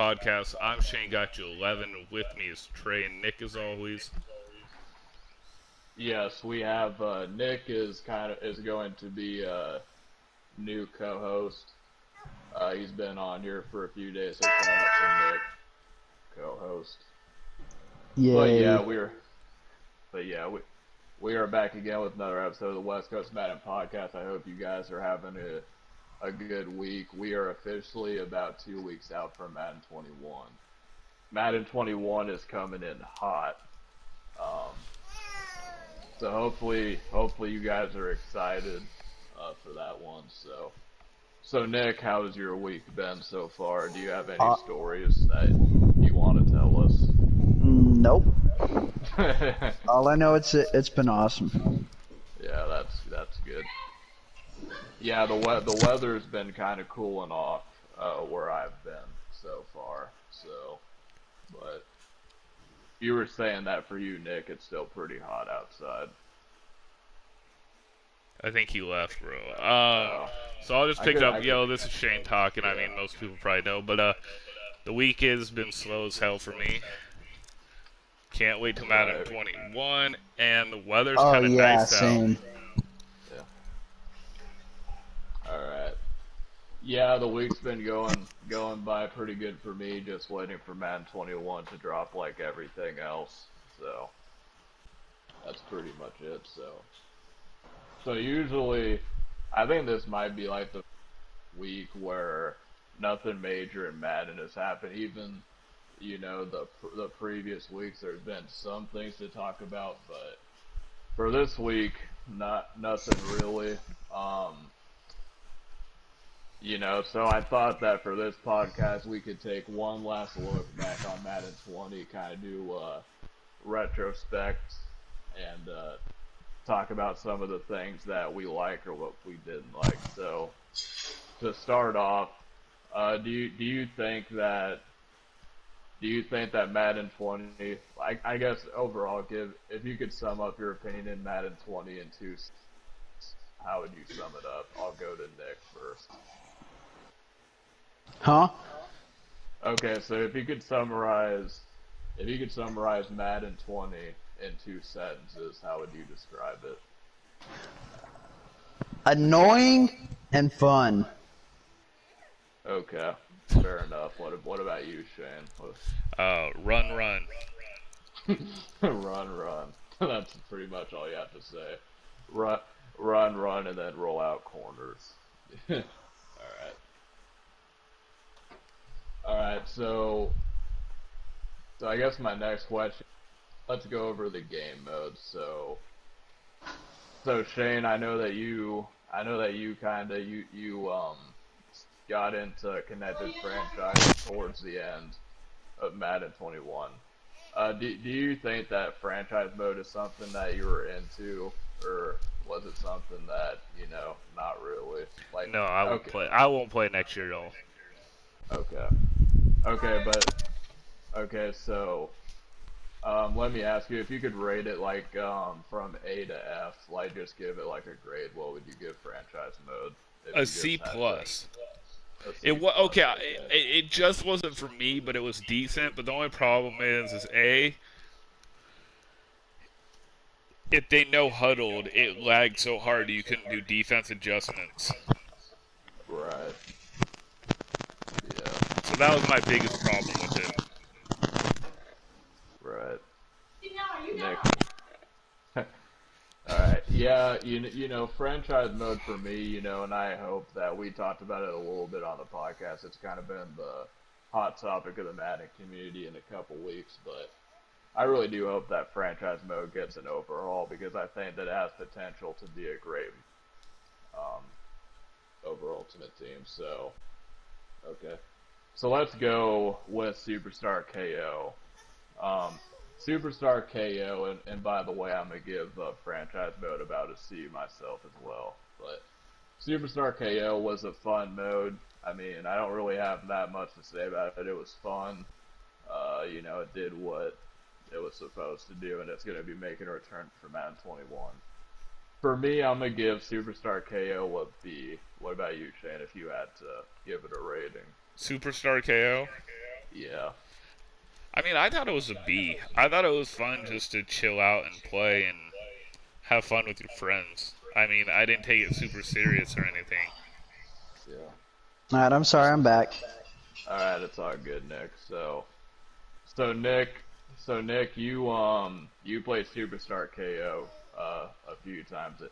Podcast. I'm Shanegotyou11. With me is Trey and Nick, as always. Yes, we have Nick is going to be a new co-host. He's been on here for a few days, so shout out to Nick, co-host. Yay. But yeah, we are back again with another episode of the West Coast Madden Podcast. I hope you guys are having a good week. We are officially about 2 weeks out from Madden 21. Madden 21 is coming in hot. So hopefully you guys are excited for that one. So Nick, how's your week been so far? Do you have any stories that you want to tell us? Nope. All I know, it's been awesome. Yeah, that's good. Yeah, the weather's been kind of cooling off where I've been so far. But you were saying that for you, Nick, it's still pretty hot outside. I think he left, bro. So I'll just pick it up. This is Shane talking. I mean, most people probably know, but the week has been slow as hell for me. Can't wait till Madden 21, and the weather's kind of nice same. out. Yeah. All right. Yeah, the week's been going by pretty good for me. Just waiting for Madden 21 to drop like everything else. So that's pretty much it. So usually, I think this might be like the week where nothing major in Madden has happened. Even, the previous weeks there's been some things to talk about, but for this week, nothing really. So I thought that for this podcast we could take one last look back on Madden 20, kind of do a retrospect and talk about some of the things that we like or what we didn't like. So to start off, do you think that Madden 20, I guess overall, if you could sum up your opinion in Madden 20 in two, how would you sum it up? I'll go to Nick first. Huh? Okay, so if you could summarize Madden 20 in 2 sentences, how would you describe it? Annoying and fun. Okay, fair enough. What about you, Shane? Run. Run. That's pretty much all you have to say. Run, and then roll out corners. All right. So I guess my next question. Let's go over the game mode. So Shane, I know that you got into connected franchise towards the end of Madden 21. Do you think that franchise mode is something that you were into, or was it something that not really? Like, no, I won't play. I won't play next year at all. Okay. So. Let me ask you, if you could rate it like from A to F, like just give it like a grade, what would you give franchise mode? A C plus. It just wasn't for me, but it was decent. But the only problem is A, if they no huddled, it lagged so hard you couldn't do defense adjustments. Right. Yeah. So that was my biggest problem with it. Right. Nick. Alright, yeah, franchise mode for me, and I hope that we talked about it a little bit on the podcast. It's kind of been the hot topic of the Madden community in a couple weeks, but I really do hope that franchise mode gets an overhaul because I think that it has potential to be a great over Ultimate Team. So, okay. So let's go with Superstar KO. Superstar KO, and by the way, I'm going to give franchise mode about a C myself as well. But Superstar KO was a fun mode. I mean, I don't really have that much to say about it. It was fun. It did what it was supposed to do, and it's going to be making a return for Madden 21. For me, I'm going to give Superstar KO a B. What about you, Shane, if you had to give it a rating? Superstar KO? Yeah. I mean, I thought it was a B. I thought it was fun just to chill out and play and have fun with your friends. I mean, I didn't take it super serious or anything. Yeah. Alright, I'm sorry, I'm back. All right, it's all good, Nick. So Nick, you played Superstar KO a few times.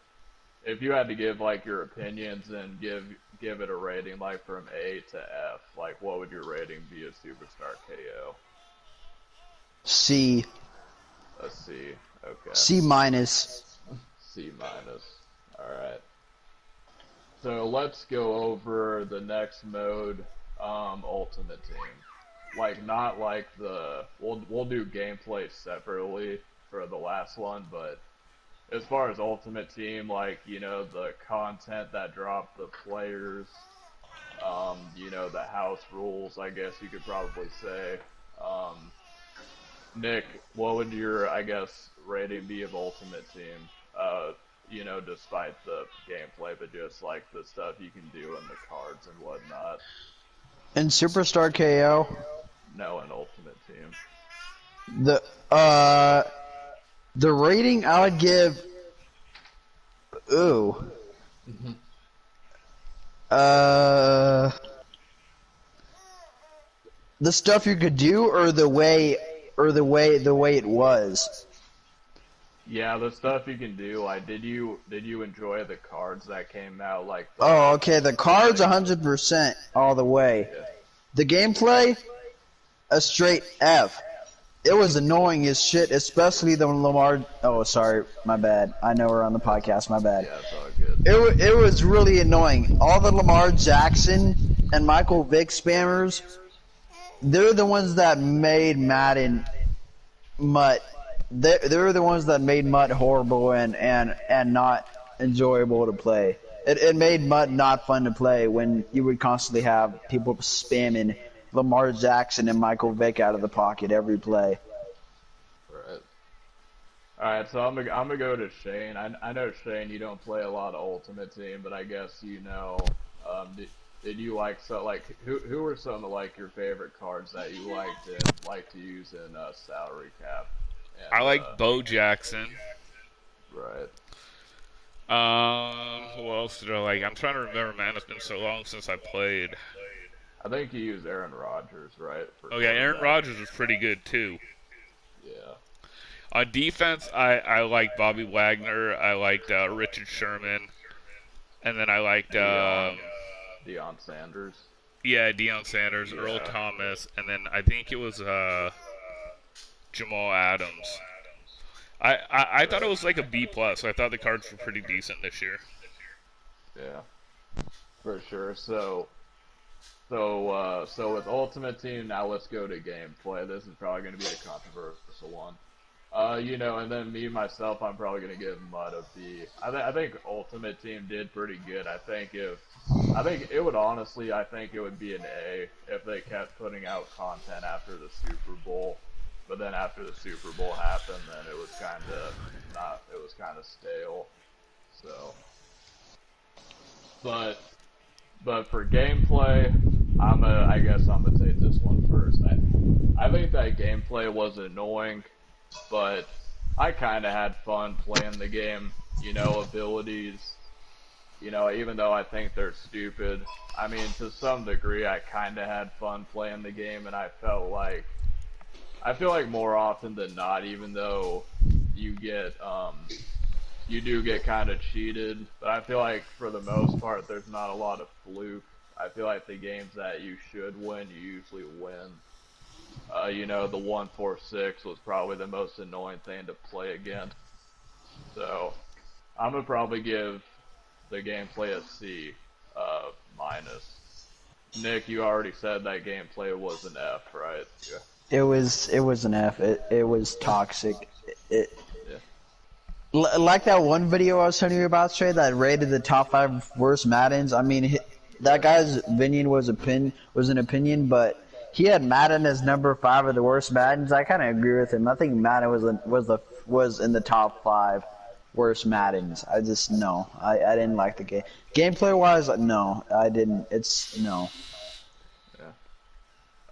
If you had to give like your opinions and give it a rating like from A to F, like what would your rating be of Superstar KO? C. A C. Okay. C minus. C minus. All right. So let's go over the next mode, Ultimate Team. Like not like we'll do gameplay separately for the last one, but as far as Ultimate Team, like the content that dropped, the players, the house rules, I guess you could probably say. Nick, what would your rating be of Ultimate Team? Despite the gameplay, but just like the stuff you can do in the cards and whatnot. In Superstar KO, No, an Ultimate Team. the rating I would give, the stuff you could do, or the way it was. Yeah, the stuff you can do. Like, did you enjoy the cards that came out? Like, Oh, okay. The cards 100% all the way. Yeah. The gameplay, a straight F. It was annoying as shit, especially the Lamar. Oh, sorry, my bad. I know we're on the podcast. My bad. Yeah, it's all good. It was really annoying. All the Lamar Jackson and Michael Vick spammers, they're the ones that made Madden mutt. They're the ones that made Mutt horrible and not enjoyable to play. It made Mutt not fun to play when you would constantly have people spamming Lamar Jackson and Michael Vick out of the pocket every play. Right. All right, so I'm gonna go to Shane. I know Shane, you don't play a lot of Ultimate Team, but I guess did you who were some of like your favorite cards that you like to use in salary cap? And, I like Bo Jackson. Right. Who else did I like? I'm trying to remember, man. It's been so long since I played. I think you used Aaron Rodgers, right? Oh yeah, Aaron Rodgers was pretty good too. Yeah. On defense, I liked Bobby Wagner. I liked Richard Sherman, and then I liked Deion Sanders. Yeah, Deion Sanders, Yeah. Earl Thomas, and then I think it was Jamal Adams. I thought it was like a B plus. I thought the cards were pretty decent this year. Yeah, for sure. So with Ultimate Team, now let's go to gameplay. This is probably going to be a controversial one. And then me myself, I'm probably going to give Mud a B. I think Ultimate Team did pretty good. I think it would be an A if they kept putting out content after the Super Bowl. But then after the Super Bowl happened, then it was kind of stale. So, but for gameplay, I guess I'm gonna take this one first. I think that gameplay was annoying, but I kind of had fun playing the game. Abilities, even though I think they're stupid. I mean, to some degree, I kind of had fun playing the game, and I feel like more often than not, even though you do get kind of cheated, but I feel like for the most part, there's not a lot of fluke. I feel like the games that you should win, you usually win. The 146 was probably the most annoying thing to play against. So, I'm gonna probably give the gameplay a C minus. Nick, you already said that gameplay was an F, right? Yeah. It was an F. It was toxic. Like that one video I was telling you about, Trey, that rated the top 5 worst Maddens. I mean, that guy's opinion was an opinion, but he had Madden as number 5 of the worst Maddens. I kind of agree with him. I think Madden was in the top 5 worst Maddens. I didn't like the game. Gameplay wise, no, I didn't. It's no. Yeah.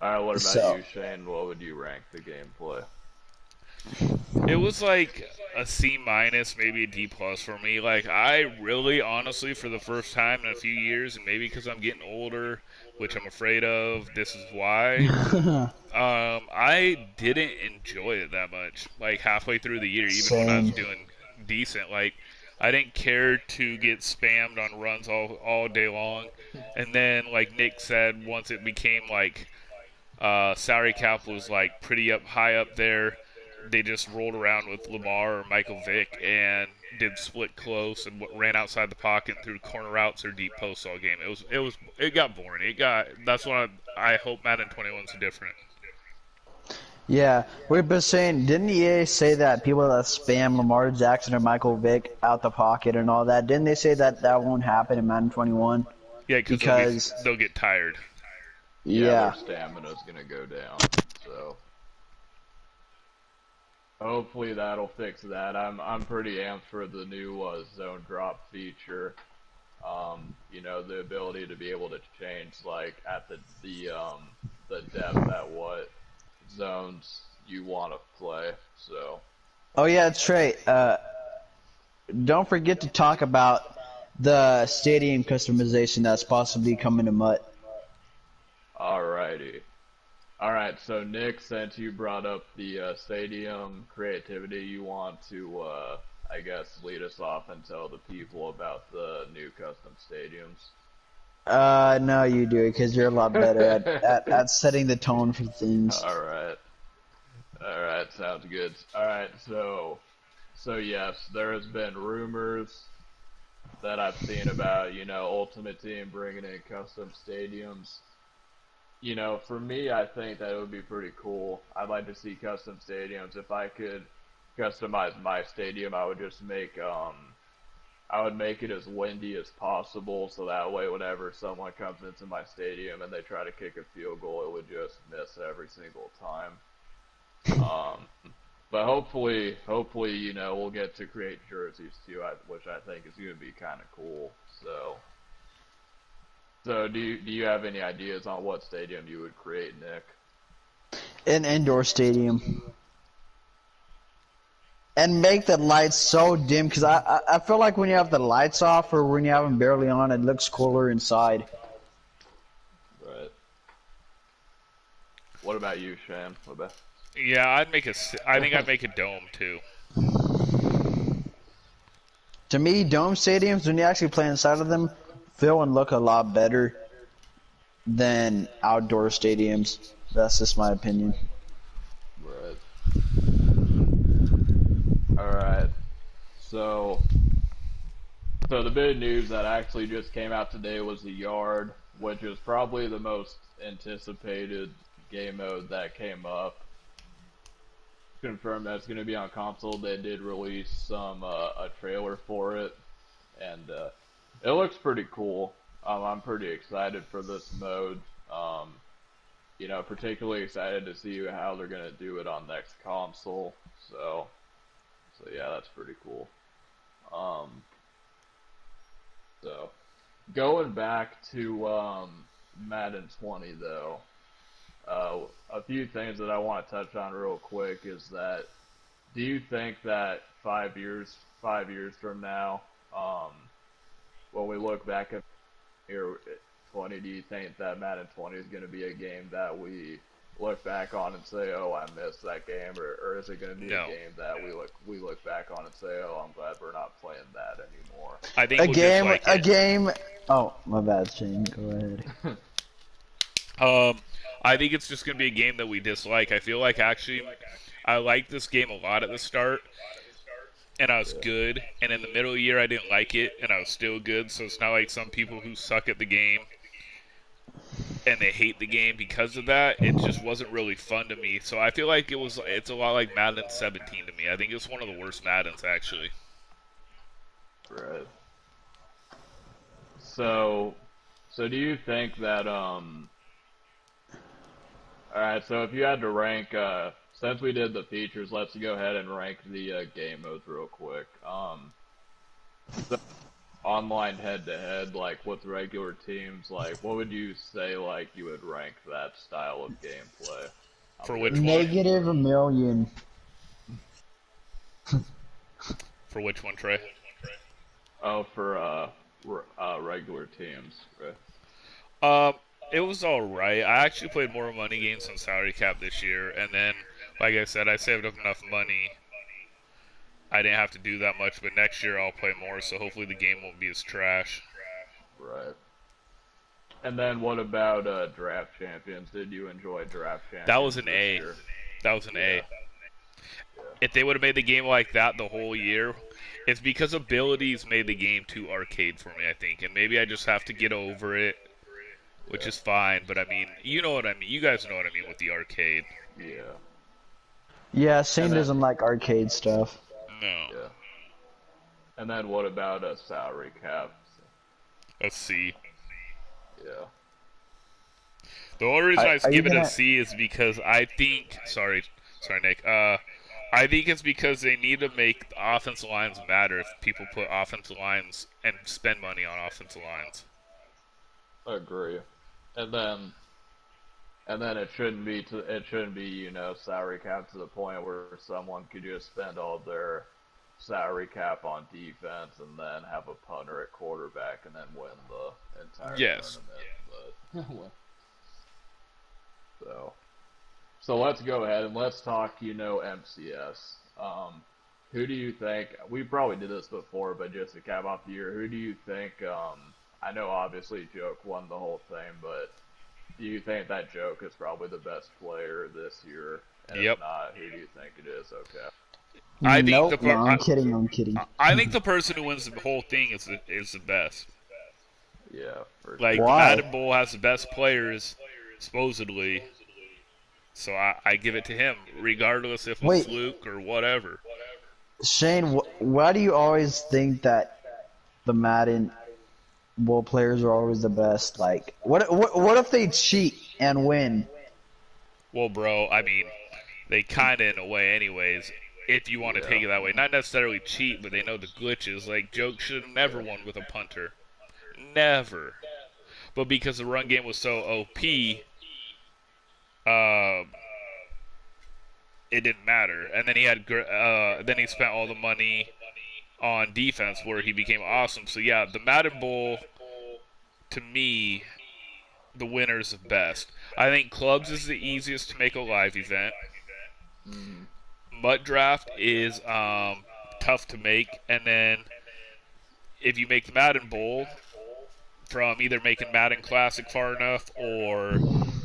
All right, what about So you, Shane? What would you rank the gameplay? It was like a C minus, maybe a D plus for me. Like I really, honestly, for the first time in a few years, and maybe because I'm getting older, which I'm afraid of, this is why. I didn't enjoy it that much. Like halfway through the year, even when I was same. doing decent, like I didn't care to get spammed on runs all day long. And then, like Nick said, once it became like salary cap was like pretty up high up there. They just rolled around with Lamar or Michael Vick and did split close and ran outside the pocket and threw corner routes or deep posts all game. It got boring. That's why I hope Madden 21's different. Yeah, we've been saying, didn't EA say that people that spam Lamar Jackson or Michael Vick out the pocket and all that, didn't they say that that won't happen in Madden 21? Yeah, Because, they'll get tired. Yeah, their yeah, stamina's gonna go down. So hopefully that'll fix that. I'm pretty amped for the new zone drop feature. The ability to be able to change like at the depth at what zones you want to play. So oh yeah, that's right. Don't forget to talk about the stadium customization that's possibly coming to Mutt. alrighty. Alright, so Nick, since you brought up the stadium creativity, you want to, I guess, lead us off and tell the people about the new custom stadiums. No, you do it because you're a lot better at setting the tone for things. Alright. Alright, sounds good. Alright, so yes, there has been rumors that I've seen about, Ultimate Team bringing in custom stadiums. For me, I think that it would be pretty cool. I'd like to see custom stadiums. If I could customize my stadium, I would make it as windy as possible, so that way, whenever someone comes into my stadium and they try to kick a field goal, it would just miss every single time. But hopefully, we'll get to create jerseys too, which I think is going to be kind of cool. So do you have any ideas on what stadium you would create, Nick? An indoor stadium. And make the lights so dim, because I feel like when you have the lights off or when you have them barely on, it looks cooler inside. Right. What about you, Shane? What about? Yeah, I think I'd make a dome too. To me, dome stadiums, when you actually play inside of them, feel and look a lot better than outdoor stadiums. That's just my opinion. Right. All right. So the big news that actually just came out today was the Yard, which is probably the most anticipated game mode that came up. Confirmed that it's going to be on console. They did release a trailer for it, and it looks pretty cool. I'm pretty excited for this mode. Particularly excited to see how they're going to do it on next console. So yeah, that's pretty cool. So going back to Madden 20 though, a few things that I want to touch on real quick is that, do you think that 5 years from now, when we look back at year 20, do you think that Madden 20 is going to be a game that we look back on and say, oh, I missed that game, or is it going to be a game that we look back on and say, oh, I'm glad we're not playing that anymore? I think a game. Oh, my bad, Shane. Go ahead. I think it's just going to be a game that we dislike. I feel like actually I liked this game a lot at the start, and I was good. And in the middle of the year, I didn't like it, and I was still good. So it's not like some people who suck at the game and they hate the game because of that. It just wasn't really fun to me. So I feel like it's a lot like Madden 17 to me. I think it's one of the worst Maddens, actually. Right. So do you think that Alright, so if you had to rank, since we did the features, let's go ahead and rank the game modes real quick. So online head-to-head, like with regular teams, like what would you say like you would rank that style of gameplay? For which one? Negative a million. For which one, Trey? Oh, for regular teams, right? It was alright. I actually played more money games on salary cap this year, and then, like I said, I saved up enough money. I didn't have to do that much, but next year I'll play more, so hopefully the game won't be as trash. Right. And then what about Draft Champions? Did you enjoy Draft Champions? That was an A. Year? That was an A. Yeah. If they would have made the game like that the whole year, it's because abilities made the game too arcade for me, I think. And maybe I just have to get over it, which is fine. But I mean, you know what I mean. You guys know what I mean with the arcade. Yeah. Yeah, Shane doesn't like arcade stuff. No. Yeah. And then what about a salary cap? A C. Yeah. The only reason I give it gonna... a C is because I think. Sorry, Nick. I think it's because they need to make the offensive lines matter if people put offensive lines and spend money on offensive lines. I agree. And then it shouldn't be salary cap to the point where someone could just spend all their salary cap on defense and then have a punter at quarterback and then win the entire tournament. But, so let's go ahead and let's talk, MCS. Who do you think, we probably did this before, but just to cap off the year, who do you think, I know obviously Joke won the whole thing, but do you think that Joke is probably the best player this year? And Yep. If not, who do you think it is? Okay. I think nope, I'm kidding. I think the person who wins the whole thing is the best. Yeah. Like, Why? the Madden Bowl has the best players, supposedly. So I give it to him, regardless if it's Luke or whatever. Shane, why do you always think that the Madden Bowl players are always the best? Like, what if they cheat and win? Well, bro, I mean, they kind of in a way anyways, if you want to take it that way. Not necessarily cheat, but they know the glitches. Like, Joke should have never won with a punter. Never. But because the run game was so OP, it didn't matter. And then then he spent all the money on defense where he became awesome. So yeah, the Madden Bowl, to me, the winner's the best. I think Clubs is the easiest to make a live event. Mud Draft is tough to make, and then if you make the Madden Bowl from either making Madden Classic far enough or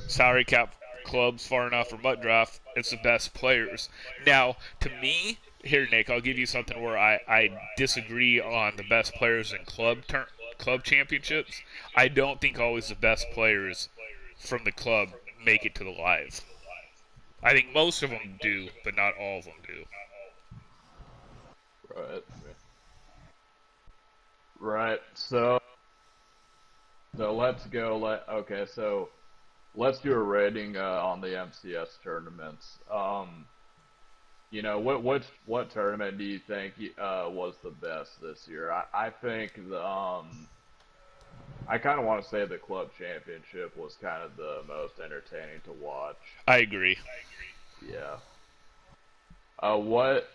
salary cap clubs far enough or Mud Draft, it's the best players. Now, to me, here, Nick, I'll give you something where I disagree on the best players in club championships. I don't think always the best players from the club make it to the live. I think most of them do, but not all of them do. Right. So let's go. So let's do a rating on the MCS tournaments. What tournament do you think was the best this year? I think I kind of want to say the club championship was kind of the most entertaining to watch. I agree. Yeah. What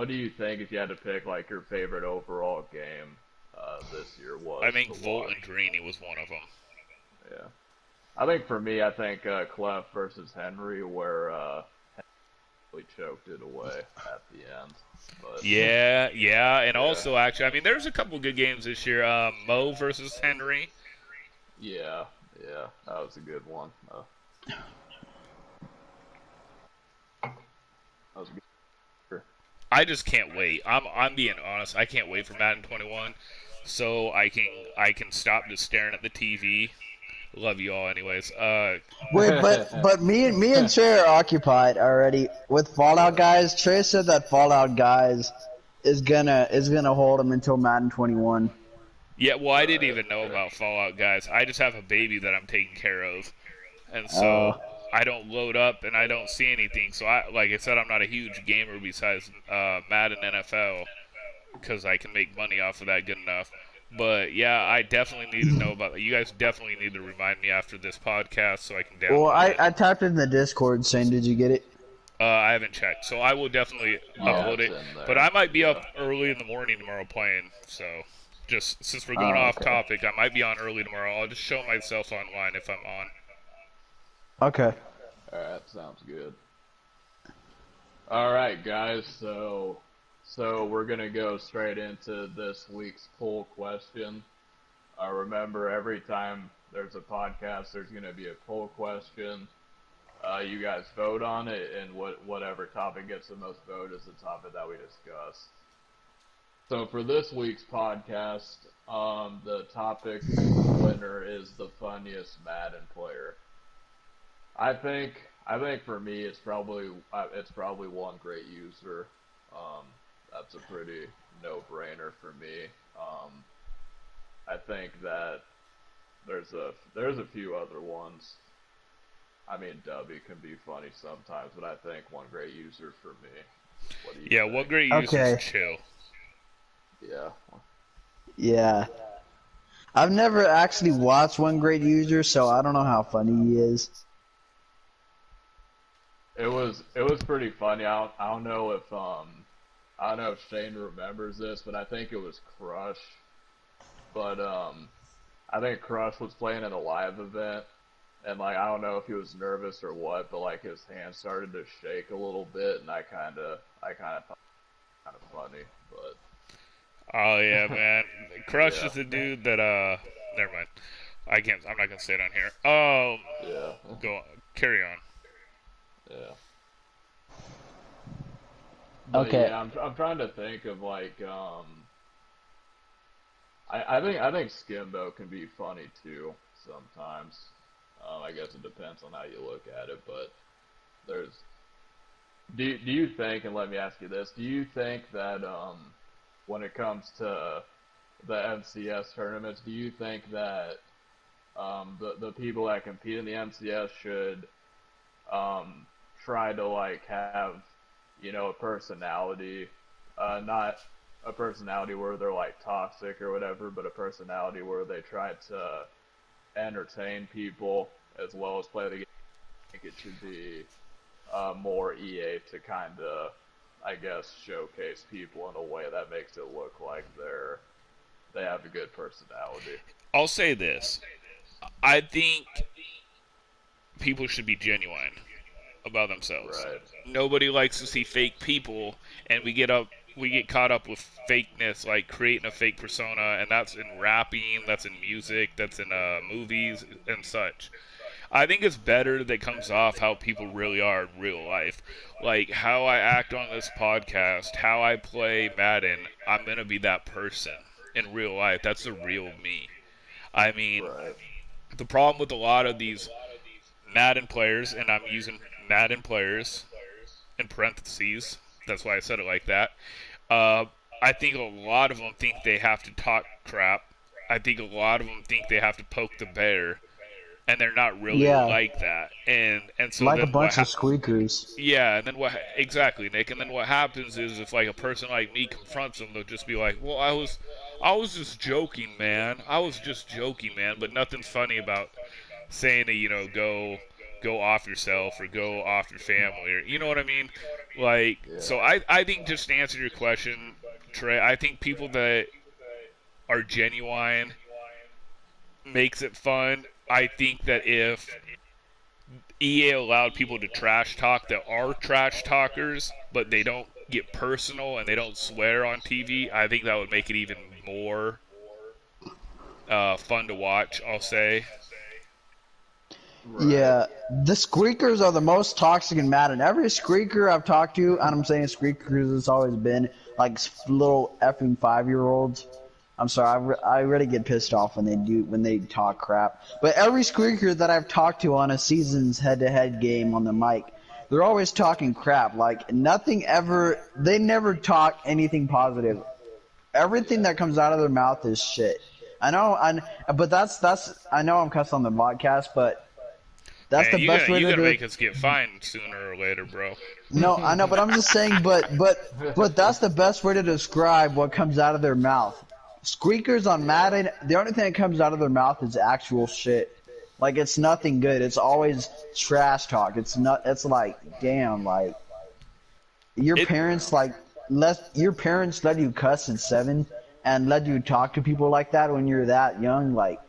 do you think if you had to pick like your favorite overall game this year was? I think Volt and Greeny was one of them. Yeah. I think for me, Clef versus Henry, where we choked it away at the end. But, yeah, and also actually, I mean, there's a couple good games this year. Mo versus Henry. Yeah, that was a good one. That was a good. I just can't wait. I'm being honest. I can't wait for Madden 21, so I can stop just staring at the TV. Love you all, anyways. Wait, but me and Trey are occupied already with Fallout Guys. Trey said that Fallout Guys is gonna hold him until Madden 21. Yeah, well, I didn't even know about Fallout Guys. I just have a baby that I'm taking care of, and so I don't load up and I don't see anything. So like I said, I'm not a huge gamer besides Madden NFL. because I can make money off of that good enough. But yeah, I definitely need to know about that. You guys definitely need to remind me after this podcast so I can Well, download it. I typed in the Discord saying, did you get it? I haven't checked, so I will definitely upload it. But I might be up early in the morning tomorrow playing, so just since we're going off topic, I might be on early tomorrow. I'll just show myself online if I'm on. Okay. Alright, sounds good. Alright, guys, so we're going to go straight into this week's poll question. Remember, every time there's a podcast, there's going to be a poll question. You guys vote on it, and whatever topic gets the most vote is the topic that we discuss. So for this week's podcast, the topic winner is the funniest Madden player. I think for me it's probably one great user. That's a pretty no-brainer for me. I think that there's a few other ones. I mean, W can be funny sometimes, but I think one great user for me. What do you think? One great user is chill. Yeah. Yeah. I've never actually watched one great user, so I don't know how funny he is. It was pretty funny. I don't know if Shane remembers this, but I think it was Crush. But I think Crush was playing in a live event. And, like, I don't know if he was nervous or what, but, like, his hand started to shake a little bit, and I kind of thought it was kind of funny, but... Oh, yeah, man. Crush is the dude that, never mind. I'm not gonna say it on here. Yeah. Go on. Carry on. Yeah. But, okay. Yeah, I'm trying to think of, like, I think Skimbo can be funny, too, sometimes. I guess it depends on how you look at it, but do you think, and let me ask you this, do you think that when it comes to the MCS tournaments, do you think that the people that compete in the MCS should try to, like, have, a personality, not a personality where they're, like, toxic or whatever, but a personality where they try to entertain people as well as play the game? I think it should be more EA to kind of, I guess, showcase people in a way that makes it look like they have a good personality. I'll say this. I think people should be genuine about themselves. Right. Nobody likes to see fake people, and we get caught up with fakeness, like creating a fake persona, and that's in rapping, that's in music, that's in movies and such. I think it's better that comes off how people really are in real life. Like how I act on this podcast, how I play Madden, I'm going to be that person in real life. That's the real me. I mean, the problem with a lot of these Madden players, and I'm using Madden players in parentheses, that's why I said it like that. I think a lot of them think they have to talk crap. I think a lot of them think they have to poke the bear, and they're not really like that. And so like a bunch of squeakers. Yeah, and then exactly, Nick. And then what happens is if like a person like me confronts them, they'll just be like, "Well, I was just joking, man. I was just joking, man." But nothing's funny about saying that go off yourself or go off your family, or you know what I mean? Like, so I think, just to answer your question, Trey, I think people that are genuine makes it fun. I think that if EA allowed people to trash talk that are trash talkers, but they don't get personal and they don't swear on TV, I think that would make it even more fun to watch, I'll say. Right. Yeah, the squeakers are the most toxic in Madden. Every squeaker I've talked to, and I'm saying squeakers, it's always been like little effing 5-year-olds. I'm sorry, I really get pissed off when they talk crap. But every squeaker that I've talked to on a season's head-to-head game on the mic, they're always talking crap. Like they never talk anything positive. Everything that comes out of their mouth is shit. I know, but that's I know I'm cussing on the podcast, but That's Man, the best way you to gonna do make it. us get fined sooner or later, bro. No, I know, but I'm just saying, but that's the best way to describe what comes out of their mouth. Squeakers on Madden, the only thing that comes out of their mouth is actual shit. Like it's nothing good. It's always trash talk. It's not. It's like, damn, like your It parents your parents let you cuss at 7 and let you talk to people like that when you're that young. Like,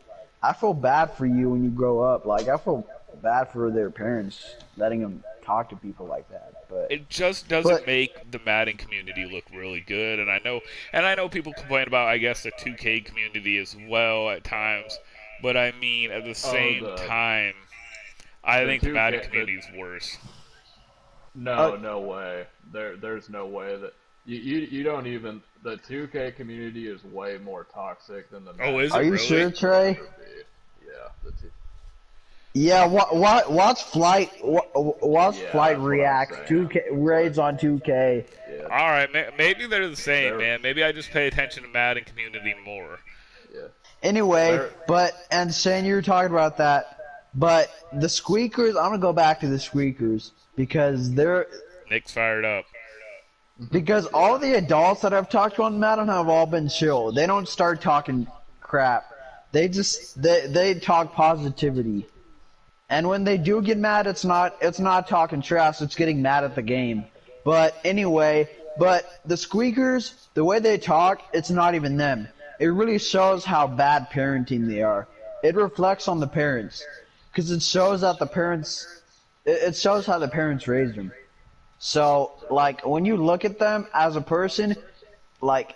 I feel bad for you when you grow up. Like, I feel bad for their parents letting them talk to people like that. it just doesn't But make the Madden community look really good, and I know people complain about, I guess, the 2K community as well at times, but I mean at the Oh, same time, I the think the Madden 2K community is worse. uh, no way. There's no way that you don't even the 2K community is way more toxic than the Oh, Madden is are it you really? sure, community will Trey? ever be. Yeah, Yeah, watch Flight that's what I'm react. saying. 2K raids on 2K. Yeah, All right, maybe they're the same, they're man. Maybe I just pay attention to Madden community more. yeah Anyway, they're and Shane, you were talking about that, but the squeakers. I'm gonna go back to the squeakers Nick's fired up. because all yeah the adults that I've talked to on Madden have all been chill. They don't start talking crap. They talk positivity. And when they do get mad, it's not talking trash, it's getting mad at the game. But anyway, the squeakers, the way they talk, it's not even them. It really shows how bad parenting they are. It reflects on the parents, because it shows that it shows how the parents raised them. So, like, when you look at them as a person, like,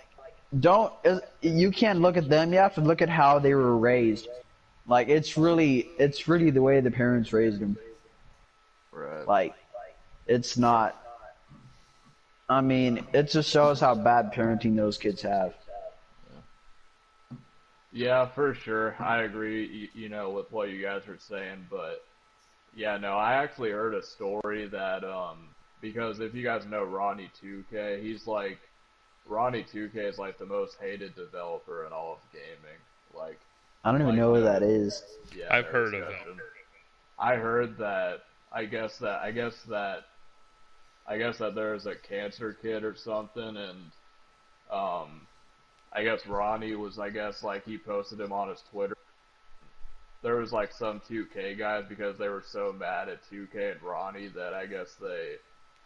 you can't look at them, you have to look at how they were raised. Like, it's really the way the parents raised them. right. Like, it's not. I mean, it just shows how bad parenting those kids have. Yeah, for sure. I agree, with what you guys are saying, but yeah, no, I actually heard a story that because if you guys know Ronnie 2K, Ronnie 2K is like the most hated developer in all of gaming. Like I don't even like know what no that is. yeah, I've no heard of discussion. him. I heard that I guess that there's a cancer kid or something, and um I guess Ronnie was, I guess, like he posted him on his Twitter. There was like some 2K guys because they were so mad at 2K and Ronnie that I guess they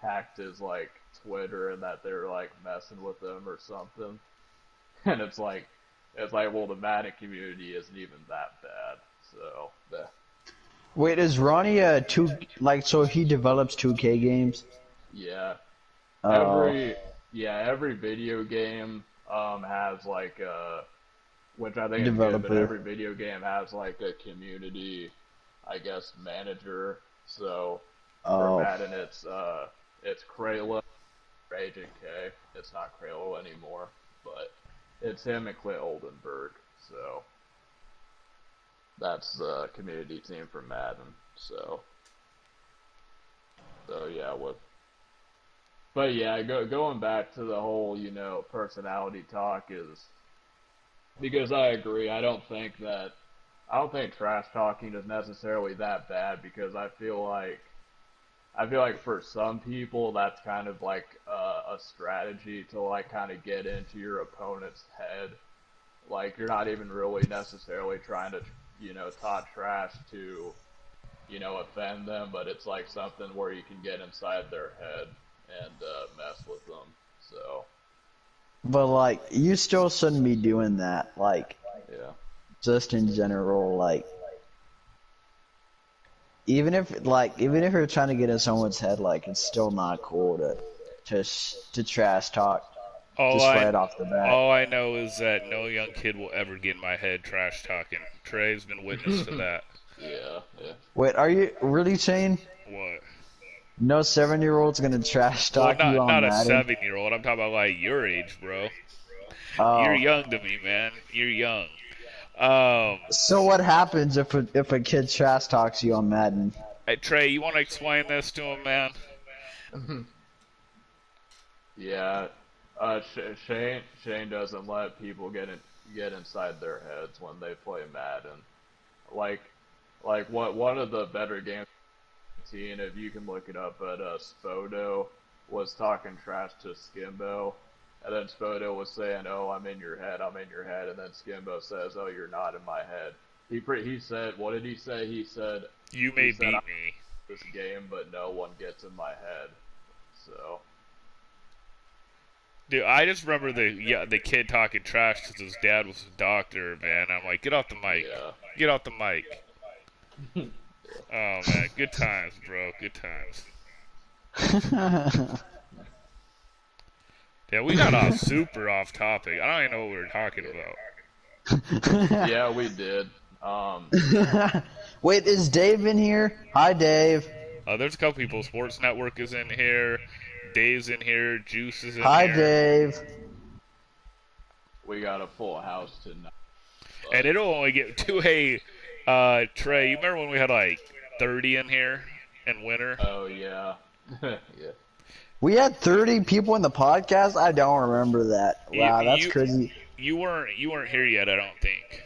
hacked his like Twitter and that they were like messing with them or something. And well, the Madden community isn't even that bad. So Wait, is Ronnie so he develops 2K games? yeah, Oh, every video game has like which I think is good, but developer. every video game has like a community, I guess, manager. So for Oh, Madden, it's Kralo or Agent K. It's not Kralo anymore, but it's him and Clint Oldenburg. So that's the community team for Madden. So yeah, but yeah, going back to the whole personality talk is because I agree. I don't think trash talking is necessarily that bad because I feel like for some people that's kind of like a strategy to like kind of get into your opponent's head. Like you're not even really necessarily trying to talk trash to offend them, but it's like something where you can get inside their head and mess with them. So but like you still shouldn't be doing that. Like yeah, just in general, like even if you're trying to get in someone's head, like it's still not cool to trash talk All just I right off the bat. all I know is that no young kid will ever get in my head trash talking. Trey's been witness to that. yeah. Wait, are you really saying What? no 7-year-old's gonna trash Well, talk you on not a Madden? 7-year-old. I'm talking about like your age, bro. You're Oh, young to me, man. You're young. Um, so what happens if a kid trash talks you on Madden? hey, Trey, you want to explain this to him, man? Yeah, Shane doesn't let people get inside their heads when they play Madden. Like Like one of the better games I've seen, if you can look it up, but Spodo was talking trash to Skimbo, and then Spodo was saying, "Oh, I'm in your head, I'm in your head," and then Skimbo says, "Oh, you're not in my head." He said, what did he say? He said, "You may beat me this game, but no one gets in my head." So. Dude, I just remember the kid talking trash because his dad was a doctor, man. I'm like, get off the mic. Yeah. Get off the mic. Oh, man. Good times, bro. Good times. Yeah, we got off super off topic. I don't even know what we were talking about. Yeah, we did. Wait, is Dave in here? Hi, Dave. There's a couple people. Sports Network is in here. Dave's in here. Juice is in Hi, here. Dave. We got a full house tonight. And it'll only get to Trey, you remember when we had like 30 in here in winter? Oh, yeah. Yeah. We had 30 people in the podcast? I don't remember that. Wow, that's crazy. You weren't here yet, I don't think.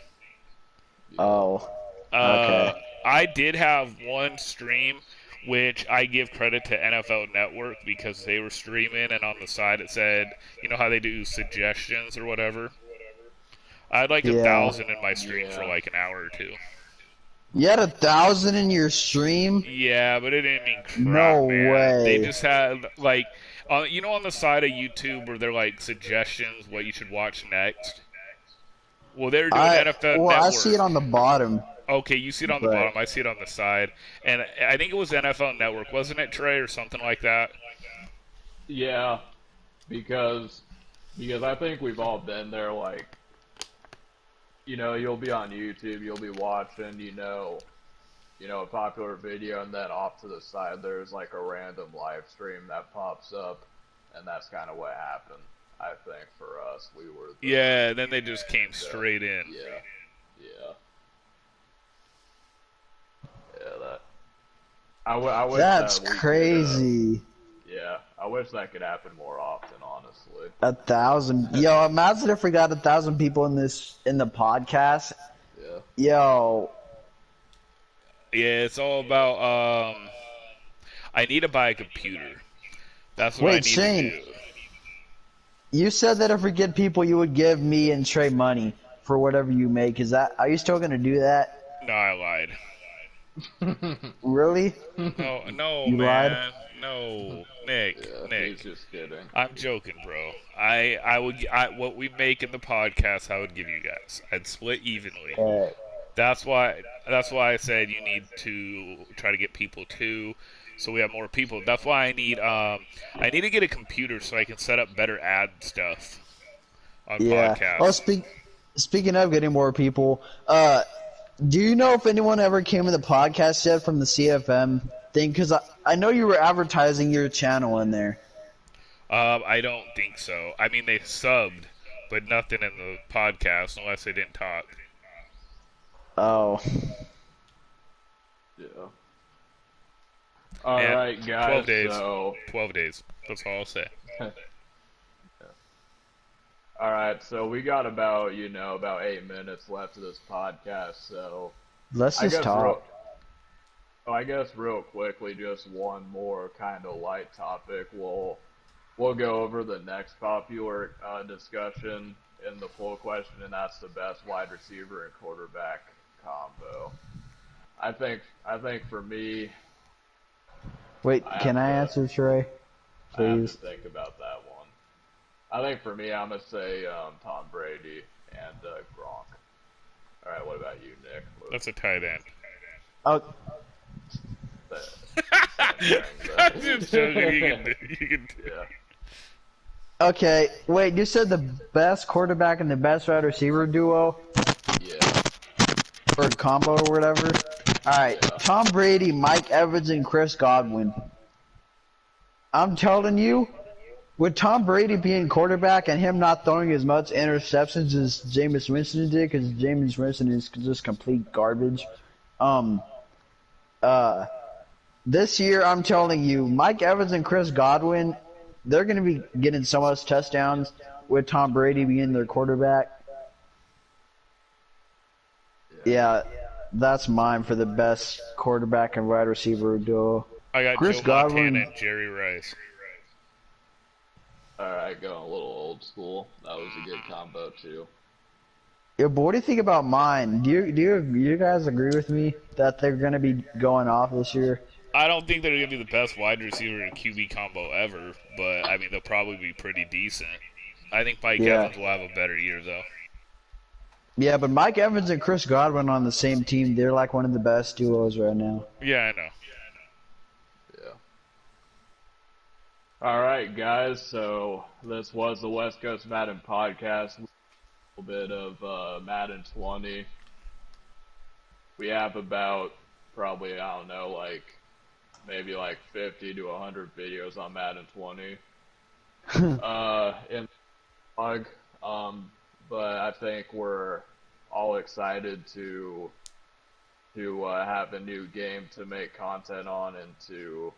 Oh. Okay. I did have one stream, which I give credit to NFL Network because they were streaming, and on the side it said, you know how they do suggestions or whatever? I had like 1,000 in my stream for like an hour or two. You had 1,000 in your stream? Yeah, but it didn't mean crap, No man. way. They just had, like, you know on the side of YouTube where they're like suggestions, what you should watch next? Well, they're doing NFL Network. I see it on the bottom. Okay, you see it on the bottom. I see it on the side. And I think it was NFL Network, wasn't it, Trey, or something like that? Yeah, because I think we've all been there, like, you know, you'll be on YouTube, you'll be watching, you know, a popular video, and then off to the side there's like a random live stream that pops up, and that's kind of what happened, I think, for us. We were yeah, then they just came straight in. Yeah, that. I wish That's that crazy. Yeah, I wish that could happen more often, honestly. 1,000. Yo, imagine if we got 1,000 people in the podcast. Yeah. Yo. Yeah, it's all about, I need to buy a computer. That's what I need Shane, to do. You said that if we get people, you would give me and Trey money for whatever you make. Are you still going to do that? No, I lied. Really? No, you man. Lied? No, Nick. He's just kidding. I'm joking, bro. What we make in the podcast, I would give you guys. I'd split evenly. That's why I said you need to try to get people too, so we have more people. That's why I need to get a computer so I can set up better ad stuff on podcasts. Oh, speaking of getting more people, do you know if anyone ever came in the podcast yet from the CFM thing? Because I know you were advertising your channel in there. I don't think so. I mean, they subbed, but nothing in the podcast unless they didn't talk. Oh. Yeah. All right, guys. 12 days. So... 12 days. That's all I'll say. All right, so we got about 8 minutes left of this podcast, so let's just talk. I guess real quickly, just one more kind of light topic. We'll go over the next popular discussion in the poll question, and that's the best wide receiver and quarterback combo. I think for me. Wait, can I answer, Trey? Please. I have to think about that one. I think for me, I'm going to say Tom Brady and Gronk. All right, what about you, Nick? That's a tight end. Oh. I'm just joking. You can do. Yeah. Okay, wait, you said the best quarterback and the best wide receiver duo? Yeah. Or combo or whatever? Alright, Yeah. Tom Brady, Mike Evans, and Chris Godwin. I'm telling you, with Tom Brady being quarterback and him not throwing as much interceptions as Jameis Winston did, because Jameis Winston is just complete garbage. This year, I'm telling you, Mike Evans and Chris Godwin, they're going to be getting so much touchdowns with Tom Brady being their quarterback. Yeah, that's mine for the best quarterback and wide receiver duo. I got Chris Joe Montana Godwin. and Jerry Rice. Alright, going a little old school. That was a good combo too. Yeah, but what do you think about mine? Do you guys agree with me that they're gonna be going off this year? I don't think they're going to be the best wide receiver and QB combo ever, but I mean they'll probably be pretty decent. I think Mike Evans will have a better year though. Yeah, but Mike Evans and Chris Godwin on the same team, they're like one of the best duos right now. Yeah, I know. Yeah. Alright, guys, so this was the West Coast Madden Podcast. A little bit of Madden 20. We have about, probably, I don't know, maybe 50 to 100 videos on Madden 20. In the blog. But I think we're all excited to have a new game to make content on and to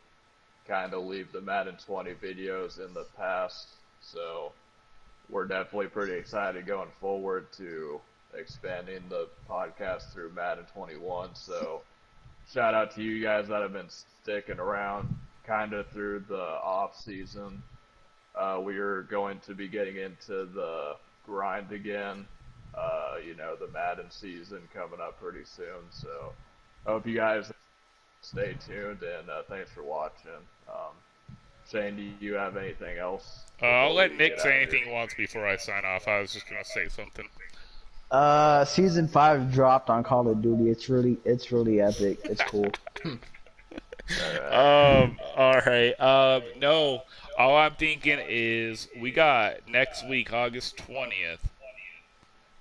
kind of leave the Madden 20 videos in the past. So we're definitely pretty excited going forward to expanding the podcast through Madden 21. So shout out to you guys that have been sticking around kind of through the off season. We are going to be getting into the grind again. The Madden season coming up pretty soon. So I hope you guys stay tuned and thanks for watching. Shane, do you have anything else? I'll let Nick say anything he wants before I sign off. I was just going to say something. Season 5 dropped on Call of Duty. It's really epic. It's cool. Alright. No, all I'm thinking is we got next week, August 20th.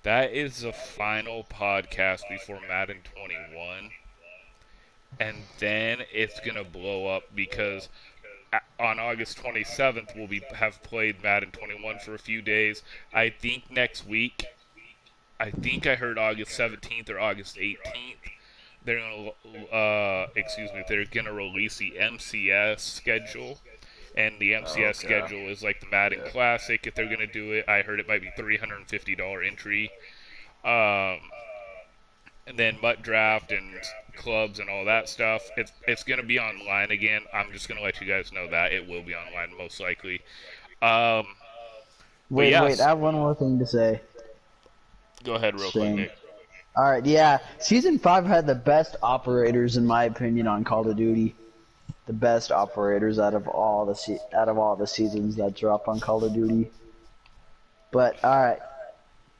That is the final podcast before Madden 21. And then it's going to blow up because on August 27th we'll have played Madden 21 for a few days. I think next week, I heard August 17th or August 18th. They're gonna release the MCS schedule, and the MCS schedule is like the Madden Classic. If they're gonna do it, I heard it might be $350 entry, and then MUT Draft and clubs and all that stuff. It's gonna be online again. I'm just gonna let you guys know that it will be online most likely. Wait, I have one more thing to say. Go ahead, real quick, Nick. Alright, yeah. Season 5 had the best operators, in my opinion, on Call of Duty. The best operators out of all the seasons that drop on Call of Duty. But, alright.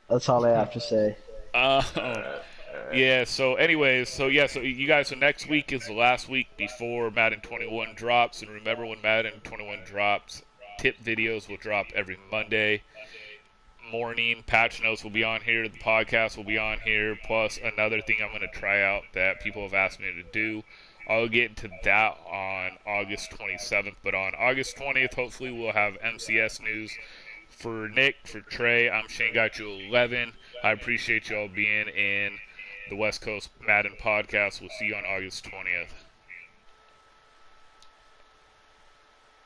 That's all I have to say. Yeah, so anyways, so you guys, so next week is the last week before Madden 21 drops. And remember, when Madden 21 drops, tip videos will drop every Monday morning. Patch notes will be on here. The podcast will be on here. Plus another thing I'm going to try out that people have asked me to do. I'll get into that on August 27th. But on August 20th, hopefully we'll have MCS news. For Nick, for Trey, I'm Shanegotyou11. I appreciate y'all being in the West Coast Madden Podcast. We'll see you on August 20th.